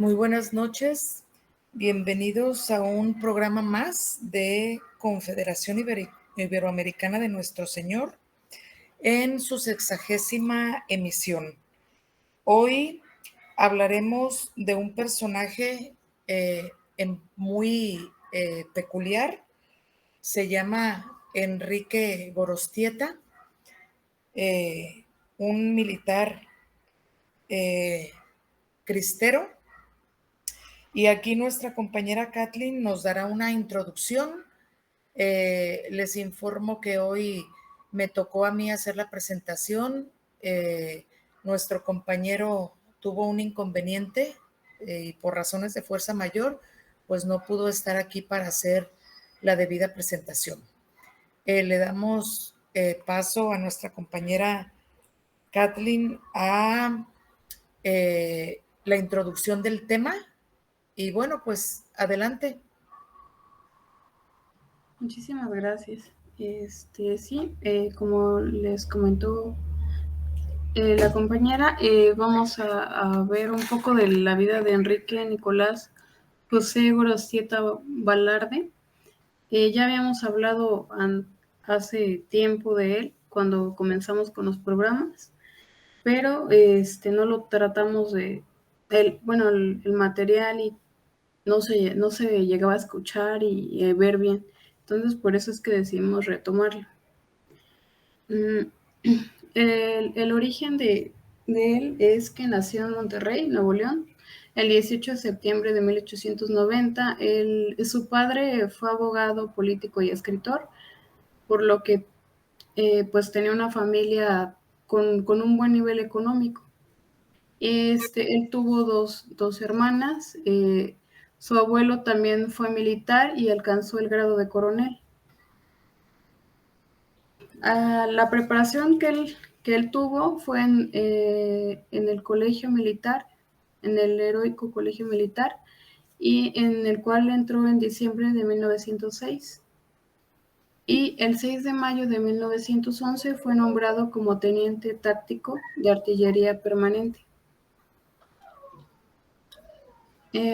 Muy buenas noches, bienvenidos a un programa más de Confederación Iberoamericana de Nuestro Señor en su 60ª emisión. Hoy hablaremos de un personaje muy peculiar, se llama Enrique Gorostieta, un militar cristero. Y aquí nuestra compañera Kathleen nos dará una introducción. Les informo que hoy me tocó a mí hacer la presentación. Nuestro compañero tuvo un inconveniente y por razones de fuerza mayor, pues no pudo estar aquí para hacer la debida presentación. Le damos paso a nuestra compañera Kathleen a la introducción del tema. Y bueno, pues adelante. Muchísimas gracias. Sí, como les comentó la compañera, vamos a ver un poco de la vida de Enrique Nicolás José Gorostieta Balarde. Ya habíamos hablado hace tiempo de él cuando comenzamos con los programas, pero no lo tratamos el material y no se llegaba a escuchar y ver bien. Entonces, por eso es que decidimos retomarlo. El origen de él es que nació en Monterrey, Nuevo León, el 18 de septiembre de 1890. Su padre fue abogado, político y escritor, por lo que pues tenía una familia con un buen nivel económico. Él tuvo dos hermanas. Su abuelo también fue militar y alcanzó el grado de coronel. La preparación que él tuvo fue en el colegio militar, en el heroico colegio militar, y en el cual entró en diciembre de 1906. Y el 6 de mayo de 1911 fue nombrado como teniente táctico de artillería permanente.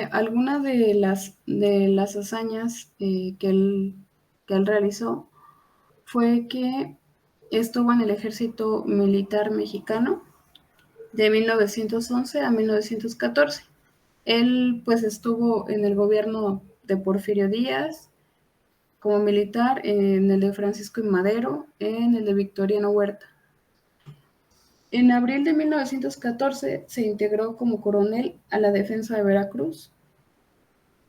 Algunas de las hazañas que él realizó fue que estuvo en el ejército militar mexicano de 1911 a 1914. Él pues estuvo en el gobierno de Porfirio Díaz como militar, en el de Francisco I. Madero, en el de Victoriano Huerta. En abril de 1914 se integró como coronel a la defensa de Veracruz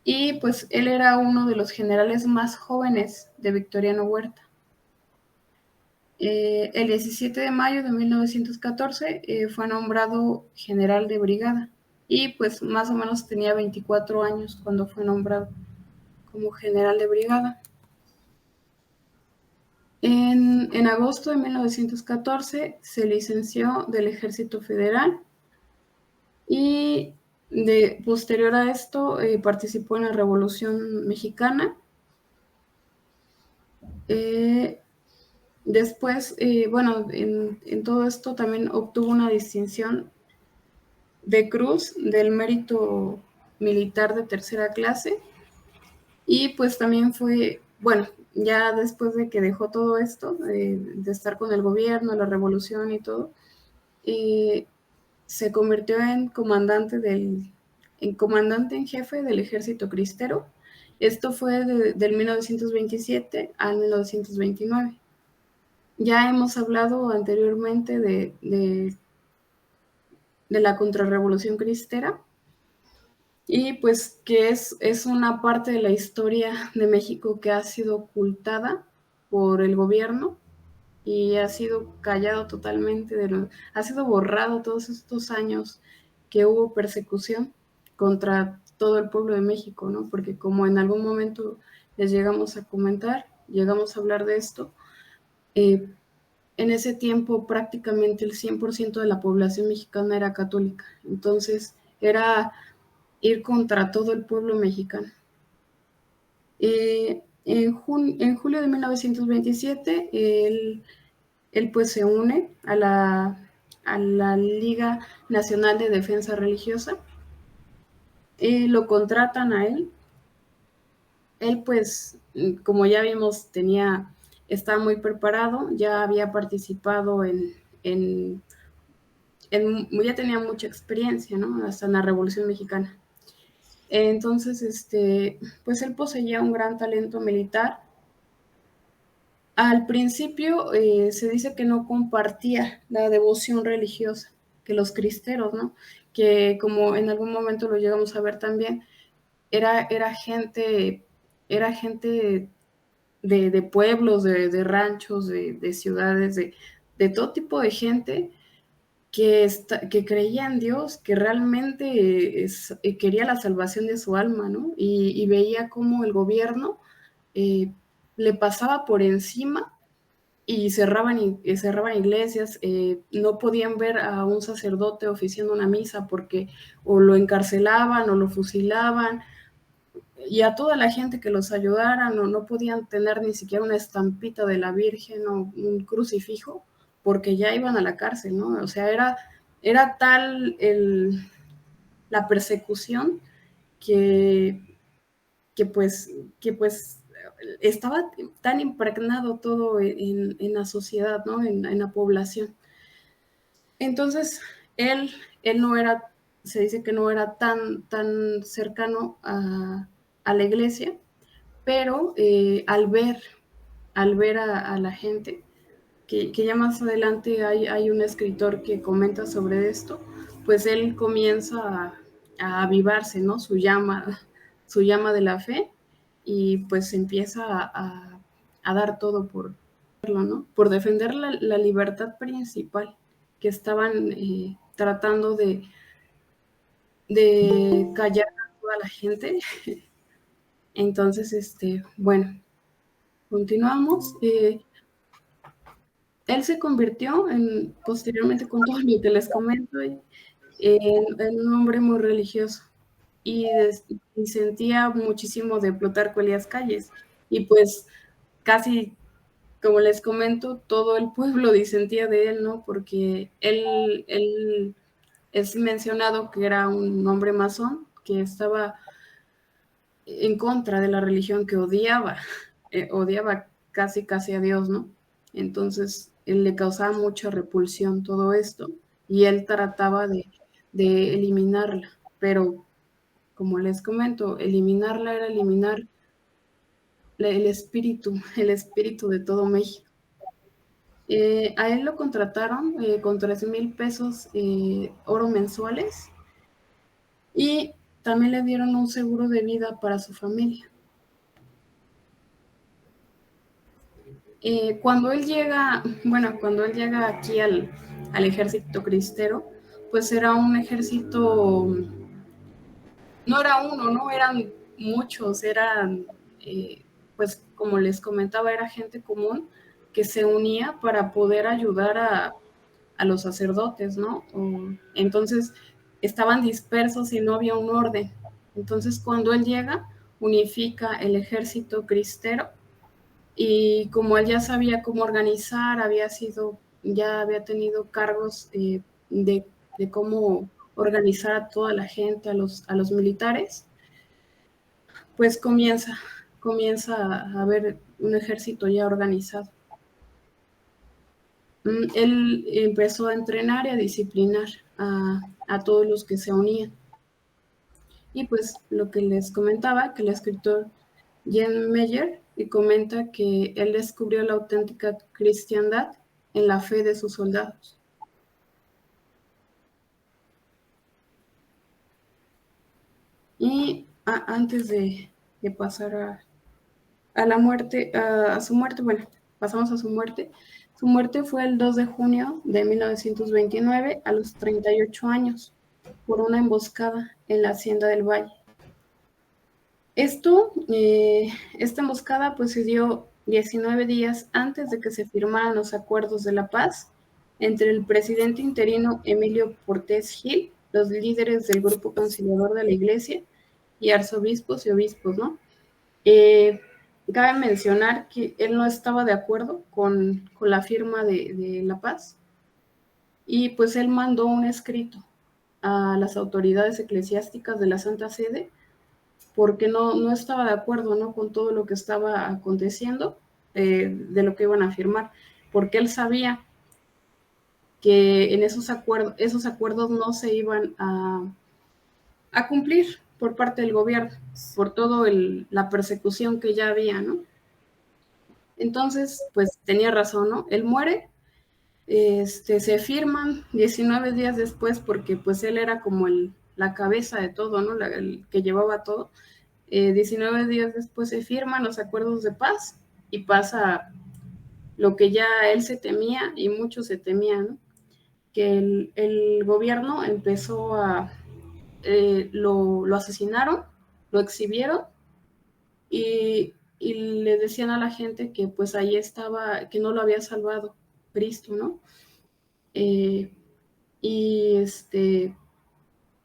y pues él era uno de los generales más jóvenes de Victoriano Huerta. El 17 de mayo de 1914 fue nombrado general de brigada y pues más o menos tenía 24 años cuando fue nombrado como general de brigada. En agosto de 1914 se licenció del Ejército Federal y posterior a esto participó en la Revolución Mexicana. Después, en todo esto también obtuvo una distinción de Cruz del Mérito Militar de tercera clase y pues también fue, ya después de que dejó todo esto, de estar con el gobierno, la revolución y todo, se convirtió en comandante en jefe del ejército cristero. Esto fue del 1927 al 1929. Ya hemos hablado anteriormente de la contrarrevolución cristera y pues que es una parte de la historia de México que ha sido ocultada por el gobierno y ha sido callado totalmente, ha sido borrado todos estos años que hubo persecución contra todo el pueblo de México, ¿no? Porque como en algún momento les llegamos a comentar, llegamos a hablar de esto, en ese tiempo prácticamente el 100% de la población mexicana era católica, entonces era ir contra todo el pueblo mexicano. En julio de 1927, él pues se une a la Liga Nacional de Defensa Religiosa Lo contratan a él. Él, pues, como ya vimos, estaba muy preparado, ya había participado ya tenía mucha experiencia, ¿no? Hasta en la Revolución Mexicana. Entonces, pues él poseía un gran talento militar. Al principio se dice que no compartía la devoción religiosa, que los cristeros, ¿no? Que como en algún momento lo llegamos a ver también, era gente, era gente de pueblos, de ranchos, de ciudades, de todo tipo de gente que creía en Dios, que realmente quería la salvación de su alma, ¿no? Y veía cómo el gobierno eh, le pasaba por encima y cerraban iglesias, no podían ver a un sacerdote oficiando una misa porque o lo encarcelaban o lo fusilaban, y a toda la gente que los ayudara no podían tener ni siquiera una estampita de la Virgen o un crucifijo porque ya iban a la cárcel, ¿no? O sea, era tal la persecución que, que, pues, que pues estaba tan impregnado todo en la sociedad, ¿no? En la población. Entonces, él, él no era, se dice que no era tan cercano a la iglesia, pero al ver a la gente, que ya más adelante hay un escritor que comenta sobre esto, pues él comienza a avivarse, ¿no? Su llama de la fe, y pues empieza a dar todo por verlo, ¿no? Por defender la libertad principal que estaban tratando de callar a toda la gente. Entonces, bueno, continuamos. Él se convirtió posteriormente, con todo lo que les comento, en un hombre muy religioso, y, y sentía muchísimo de Plutarco Elías Calles, y pues casi, como les comento, todo el pueblo disentía de él, ¿no? Porque él es mencionado que era un hombre masón, que estaba en contra de la religión, que odiaba casi a Dios, ¿no? Entonces, él le causaba mucha repulsión todo esto, y él trataba de eliminarla, pero como les comento, eliminarla era eliminar el espíritu de todo México. A él lo contrataron con 3,000 pesos oro mensuales, y también le dieron un seguro de vida para su familia. Cuando él llega aquí al ejército cristero, pues era un ejército, no era uno, no eran muchos, pues como les comentaba, era gente común que se unía para poder ayudar a los sacerdotes, ¿no? Entonces estaban dispersos y no había un orden. Entonces cuando él llega, unifica el ejército cristero, y como él ya sabía cómo organizar, ya había tenido cargos de cómo organizar a toda la gente, a los militares, pues comienza a haber un ejército ya organizado. Él empezó a entrenar y a disciplinar a todos los que se unían. Y pues lo que les comentaba, que el escritor Jen Meyer y comenta que él descubrió la auténtica cristiandad en la fe de sus soldados. Y antes de pasar a la muerte, a su muerte, bueno, pasamos a su muerte. Su muerte fue el 2 de junio de 1929 a los 38 años por una emboscada en la Hacienda del Valle. Esta emboscada pues se dio 19 días antes de que se firmaran los acuerdos de la paz entre el presidente interino Emilio Portes Gil, los líderes del grupo conciliador de la iglesia, y arzobispos y obispos, ¿no? Cabe mencionar que él no estaba de acuerdo con la firma de la paz, y pues él mandó un escrito a las autoridades eclesiásticas de la Santa Sede porque no estaba de acuerdo, ¿no?, con todo lo que estaba aconteciendo, de lo que iban a firmar, porque él sabía que en esos acuerdos no se iban a cumplir por parte del gobierno, por todo la persecución que ya había, ¿no? Entonces, pues tenía razón, ¿no? Él muere, se firman 19 días después porque pues él era como la cabeza de todo, ¿no? El que llevaba todo. 19 días después se firman los acuerdos de paz y pasa lo que ya él se temía y muchos se temían, ¿no? Que el gobierno empezó lo asesinaron, lo exhibieron y le decían a la gente que pues ahí estaba, que no lo había salvado Cristo, ¿no? Eh, y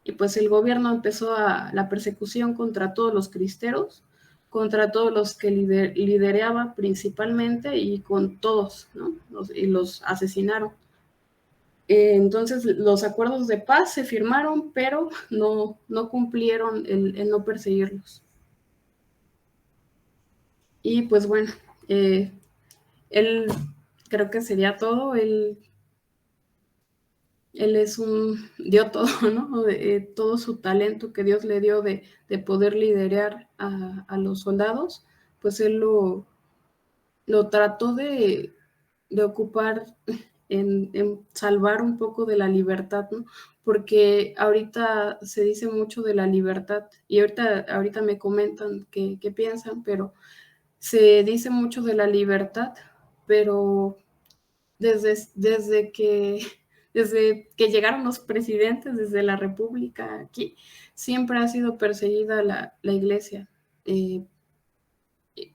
y pues el gobierno empezó la persecución contra todos los cristeros, contra todos los que lideraba principalmente y con todos, ¿no? Y los asesinaron. Entonces los acuerdos de paz se firmaron, pero no cumplieron el no perseguirlos. Y pues bueno, él creo que sería todo. Él dio todo, ¿no? Todo su talento que Dios le dio de poder liderar a los soldados, pues él lo trató de ocupar en salvar un poco de la libertad, ¿no? Porque ahorita se dice mucho de la libertad y ahorita me comentan qué piensan, pero se dice mucho de la libertad, pero desde que llegaron los presidentes, desde la República aquí, siempre ha sido perseguida la iglesia.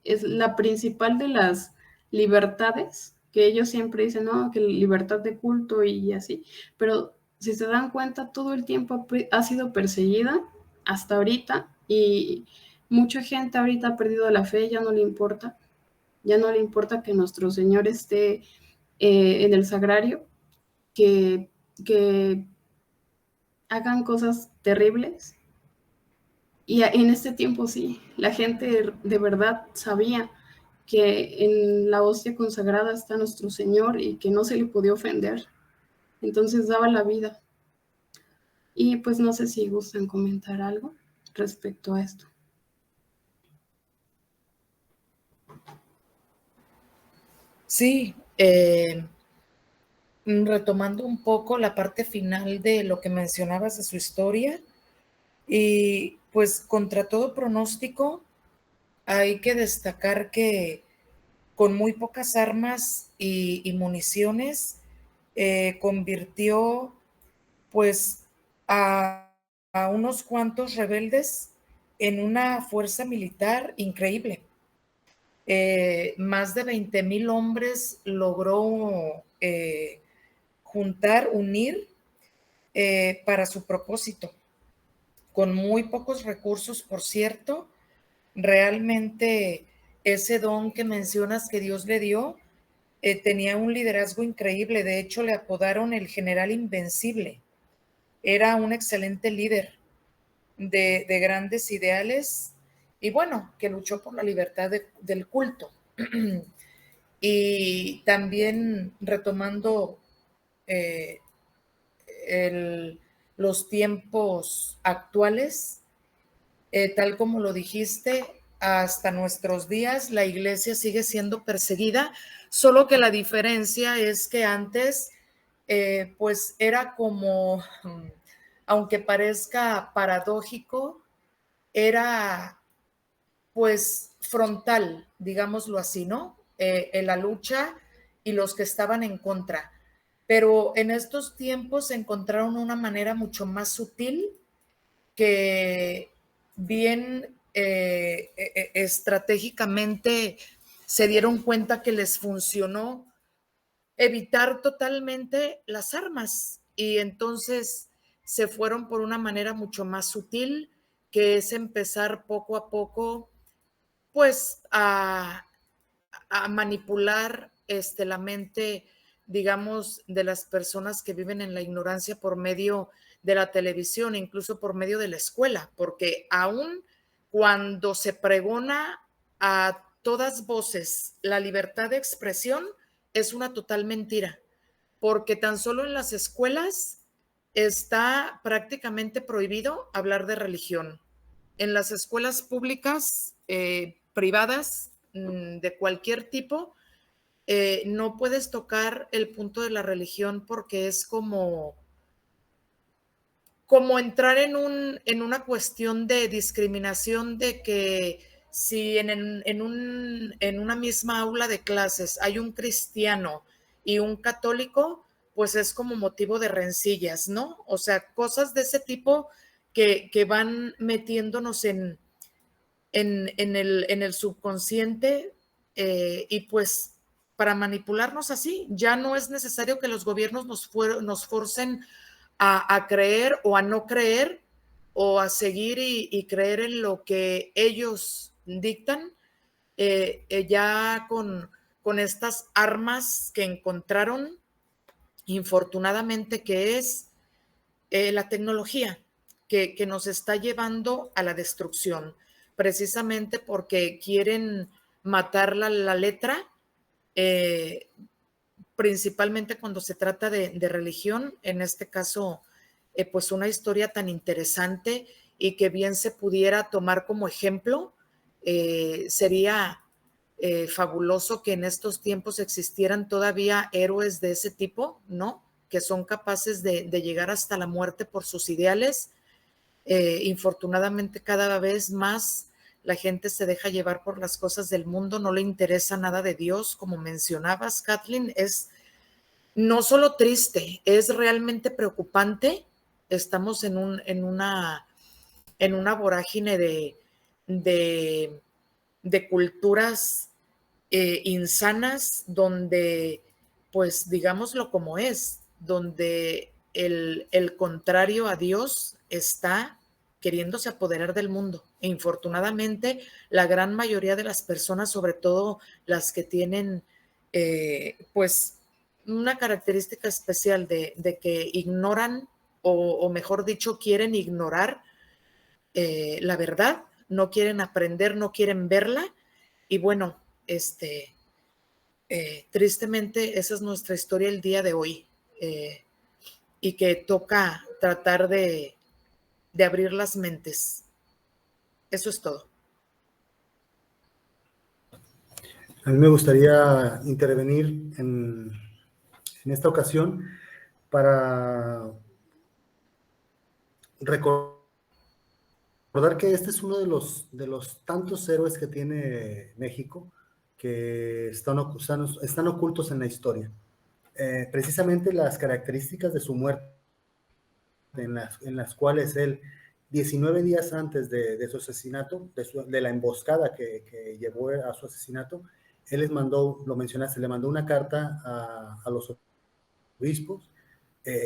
Es la principal de las libertades, que ellos siempre dicen, no, que libertad de culto y así, pero si se dan cuenta, todo el tiempo ha sido perseguida hasta ahorita y mucha gente ahorita ha perdido la fe, ya no le importa que nuestro Señor esté en el sagrario, que hagan cosas terribles. Y en este tiempo sí, la gente de verdad sabía que en la hostia consagrada está nuestro Señor y que no se le podía ofender. Entonces daba la vida. Y pues no sé si gustan comentar algo respecto a esto. Sí, retomando un poco la parte final de lo que mencionabas de su historia, y pues contra todo pronóstico, hay que destacar que con muy pocas armas y municiones, convirtió pues a unos cuantos rebeldes en una fuerza militar increíble. Más de 20,000 hombres logró unir para su propósito, con muy pocos recursos, por cierto. Realmente ese don que mencionas que Dios le dio, tenía un liderazgo increíble. De hecho, le apodaron el general invencible. Era un excelente líder de grandes ideales y bueno, que luchó por la libertad del culto. Y también retomando eh, los tiempos actuales, tal como lo dijiste, hasta nuestros días la iglesia sigue siendo perseguida, solo que la diferencia es que antes, pues era como, aunque parezca paradójico, era pues frontal, digámoslo así, ¿no? En la lucha y los que estaban en contra. Pero en estos tiempos encontraron una manera mucho más sutil que bien estratégicamente se dieron cuenta que les funcionó evitar totalmente las armas y entonces se fueron por una manera mucho más sutil, que es empezar poco a poco pues a manipular la mente digamos, de las personas que viven en la ignorancia por medio de la televisión, incluso por medio de la escuela, porque aún cuando se pregona a todas voces la libertad de expresión, es una total mentira, porque tan solo en las escuelas está prácticamente prohibido hablar de religión. En las escuelas públicas, privadas, de cualquier tipo, no puedes tocar el punto de la religión porque es como entrar en una cuestión de discriminación de que si en una misma aula de clases hay un cristiano y un católico, pues es como motivo de rencillas, ¿no? O sea, cosas de ese tipo que van metiéndonos en el subconsciente, y pues para manipularnos así, ya no es necesario que los gobiernos nos forcen a creer o a no creer o a seguir y creer en lo que ellos dictan, ya con estas armas que encontraron, infortunadamente, que es la tecnología que nos está llevando a la destrucción, precisamente porque quieren matar la letra, eh, principalmente cuando se trata de religión, en este caso, pues una historia tan interesante y que bien se pudiera tomar como ejemplo. Sería fabuloso que en estos tiempos existieran todavía héroes de ese tipo, ¿no? Que son capaces de llegar hasta la muerte por sus ideales. Infortunadamente, cada vez más la gente se deja llevar por las cosas del mundo, no le interesa nada de Dios, como mencionabas, Kathleen. Es no solo triste, es realmente preocupante. Estamos en una vorágine de, de culturas insanas donde, pues digámoslo como es, donde el contrario a Dios está queriéndose apoderar del mundo. E infortunadamente, la gran mayoría de las personas, sobre todo las que tienen, pues, una característica especial de que ignoran, o mejor dicho, quieren ignorar la verdad, no quieren aprender, no quieren verla. Y bueno, tristemente esa es nuestra historia el día de hoy, y que toca tratar de abrir las mentes. Eso es todo. A mí me gustaría intervenir en esta ocasión para recordar que este es uno de los tantos héroes que tiene México que están ocultos en la historia. Precisamente las características de su muerte, en las cuales él, 19 días antes de su asesinato, de la emboscada que llevó a su asesinato, él les mandó, lo mencionaste, le mandó una carta a los obispos,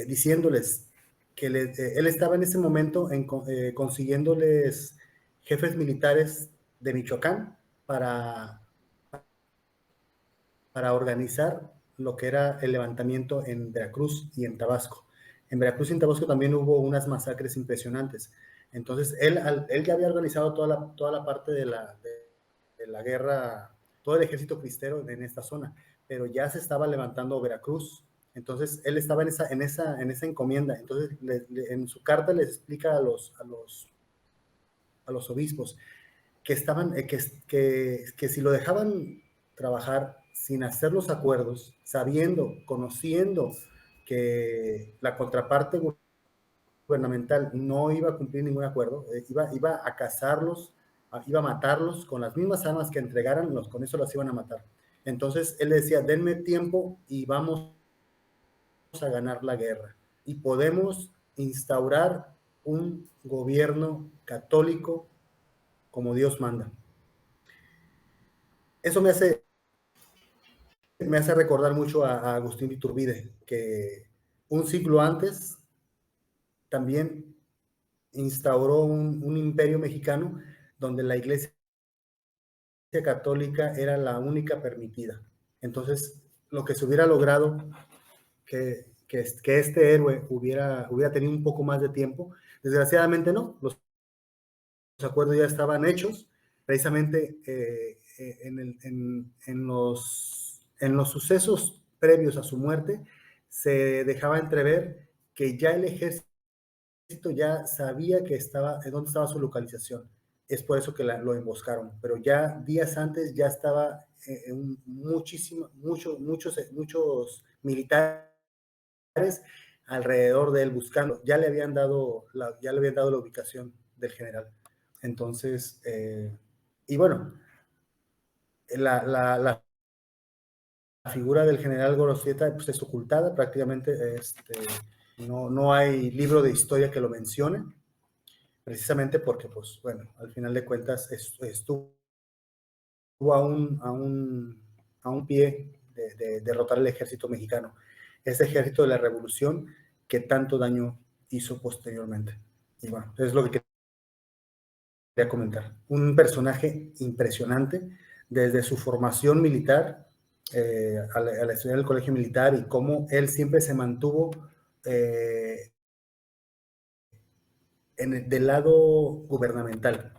diciéndoles que él estaba en ese momento consiguiéndoles jefes militares de Michoacán para organizar lo que era el levantamiento en Veracruz y en Tabasco. En Veracruz y en Tabasco también hubo unas masacres impresionantes. Entonces, él ya había organizado toda la parte de la guerra, todo el ejército cristero en esta zona, pero ya se estaba levantando Veracruz. Entonces, él estaba en esa encomienda. Entonces, en su carta les explica a los obispos que estaban, que si lo dejaban trabajar sin hacer los acuerdos, sabiendo, conociendo que la contraparte gubernamental no iba a cumplir ningún acuerdo, iba a cazarlos, iba a matarlos con las mismas armas que entregaran, con eso las iban a matar. Entonces él decía, denme tiempo y vamos a ganar la guerra y podemos instaurar un gobierno católico como Dios manda. Eso me hace recordar mucho a Agustín de Iturbide, que un siglo antes también instauró un imperio mexicano donde la Iglesia católica era la única permitida. Entonces, lo que se hubiera logrado que este héroe hubiera tenido un poco más de tiempo. Desgraciadamente no, los acuerdos ya estaban hechos, precisamente en los sucesos previos a su muerte, se dejaba entrever que ya el ejército ya sabía que dónde estaba su localización. Es por eso que lo emboscaron, pero ya días antes ya estaba muchos militares alrededor de él buscando. Ya le habían dado la ubicación del general. Entonces, y bueno, la figura del general Gorostieta pues, es ocultada prácticamente. No hay libro de historia que lo mencione, precisamente porque, pues, bueno, al final de cuentas estuvo a un pie de derrotar al ejército mexicano, ese ejército de la revolución que tanto daño hizo posteriormente. Y bueno, es lo que quería comentar. Un personaje impresionante desde su formación militar, al estudiar en el colegio militar, y cómo él siempre se mantuvo del lado gubernamental.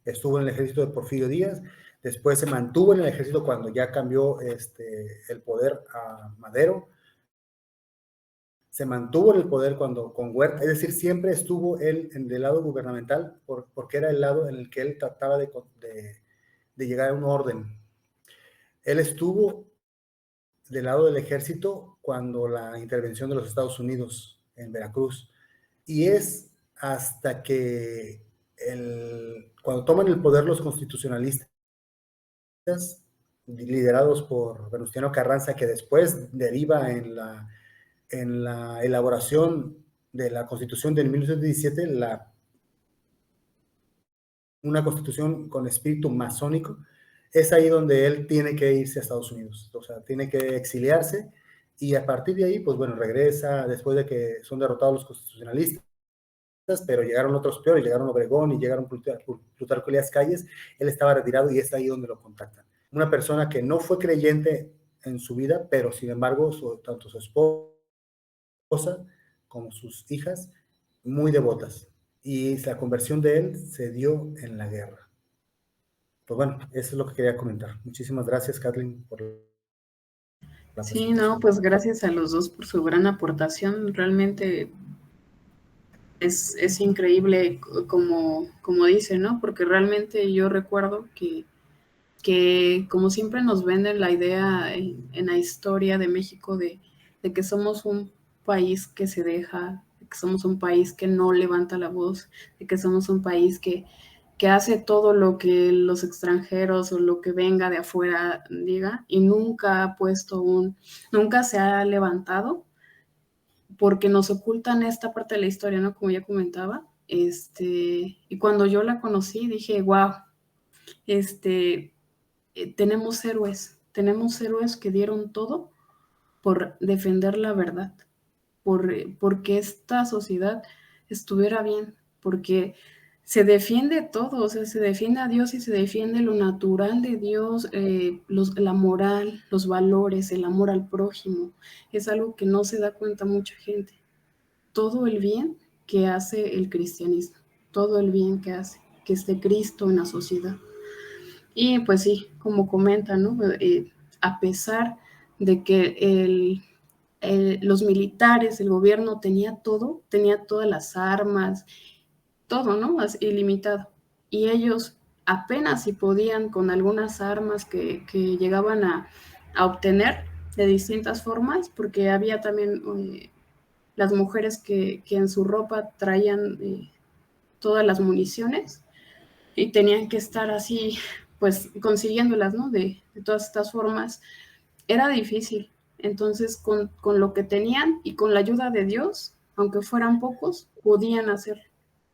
Estuvo en el ejército de Porfirio Díaz, después se mantuvo en el ejército cuando ya cambió el poder a Madero, se mantuvo en el poder con Huerta, es decir, siempre estuvo él del lado gubernamental porque era el lado en el que él trataba de llegar a un orden. Él estuvo del lado del ejército cuando la intervención de los Estados Unidos en Veracruz, y es hasta que cuando toman el poder los constitucionalistas, liderados por Venustiano Carranza, que después deriva en la elaboración de la Constitución de 1917, una constitución con espíritu masónico, es ahí donde él tiene que irse a Estados Unidos, o sea, tiene que exiliarse, y a partir de ahí, pues bueno, regresa después de que son derrotados los constitucionalistas, pero llegaron otros peores, llegaron Obregón y llegaron Plutarco Elías Calles. Él estaba retirado y es ahí donde lo contactan. Una persona que no fue creyente en su vida, pero sin embargo, tanto su esposa como sus hijas, muy devotas. Y la conversión de él se dio en la guerra. Pues bueno, eso es lo que quería comentar. Muchísimas gracias, Kathleen, por la Sí, no, pues gracias a los dos por su gran aportación. Realmente es increíble como dice, ¿no? Porque realmente yo recuerdo que como siempre nos venden la idea en la historia de México de que somos un país que se deja, de que somos un país que no levanta la voz, de que somos un país que hace todo lo que los extranjeros o lo que venga de afuera diga, y nunca se ha levantado, porque nos ocultan esta parte de la historia, ¿no? Como ya comentaba, y cuando yo la conocí dije, wow, tenemos héroes que dieron todo por defender la verdad, porque esta sociedad estuviera bien, porque se defiende todo, o sea, se defiende a Dios y se defiende lo natural de Dios, la moral, los valores, el amor al prójimo. Es algo que no se da cuenta mucha gente. Todo el bien que hace el cristianismo, todo el bien que hace, que esté Cristo en la sociedad. Y pues sí, como comenta, ¿no? A pesar de que los militares, el gobierno tenía todas las armas, todo, ¿no? Ilimitado. Y ellos apenas si podían con algunas armas que llegaban a obtener de distintas formas, porque había también las mujeres que en su ropa traían todas las municiones y tenían que estar así, pues consiguiéndolas, ¿no? De todas estas formas. Era difícil. Entonces, con lo que tenían y con la ayuda de Dios, aunque fueran pocos, podían hacerlo.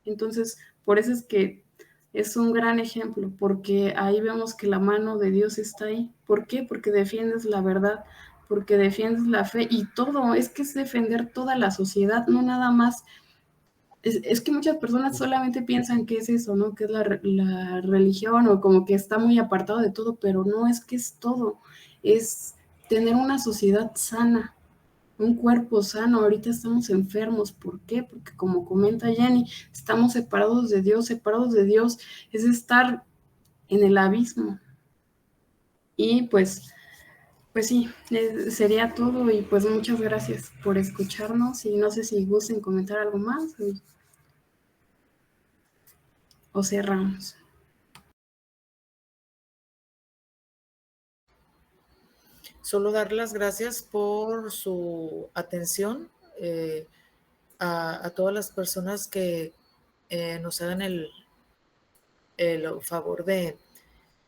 Entonces, por eso es que es un gran ejemplo, porque ahí vemos que la mano de Dios está ahí. ¿Por qué? Porque defiendes la verdad, porque defiendes la fe y todo. Es que es defender toda la sociedad, no nada más. Es que muchas personas solamente piensan que es eso, ¿no? Que es la religión, o como que está muy apartado de todo, pero no, es que es todo. Es tener una sociedad sana, un cuerpo sano. Ahorita estamos enfermos. ¿Por qué? Porque como comenta Jenny, estamos separados de Dios. Separados de Dios es estar en el abismo. Y pues sí, sería todo. Y pues muchas gracias por escucharnos. Y no sé si gusten comentar algo más o cerramos. Solo dar las gracias por su atención a todas las personas que nos hagan el favor de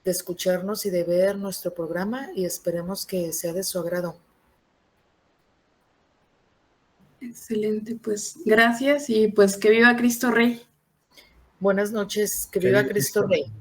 escucharnos y de ver nuestro programa, y esperemos que sea de su agrado. Excelente, pues gracias y pues que viva Cristo Rey. Buenas noches, que viva Cristo Rey.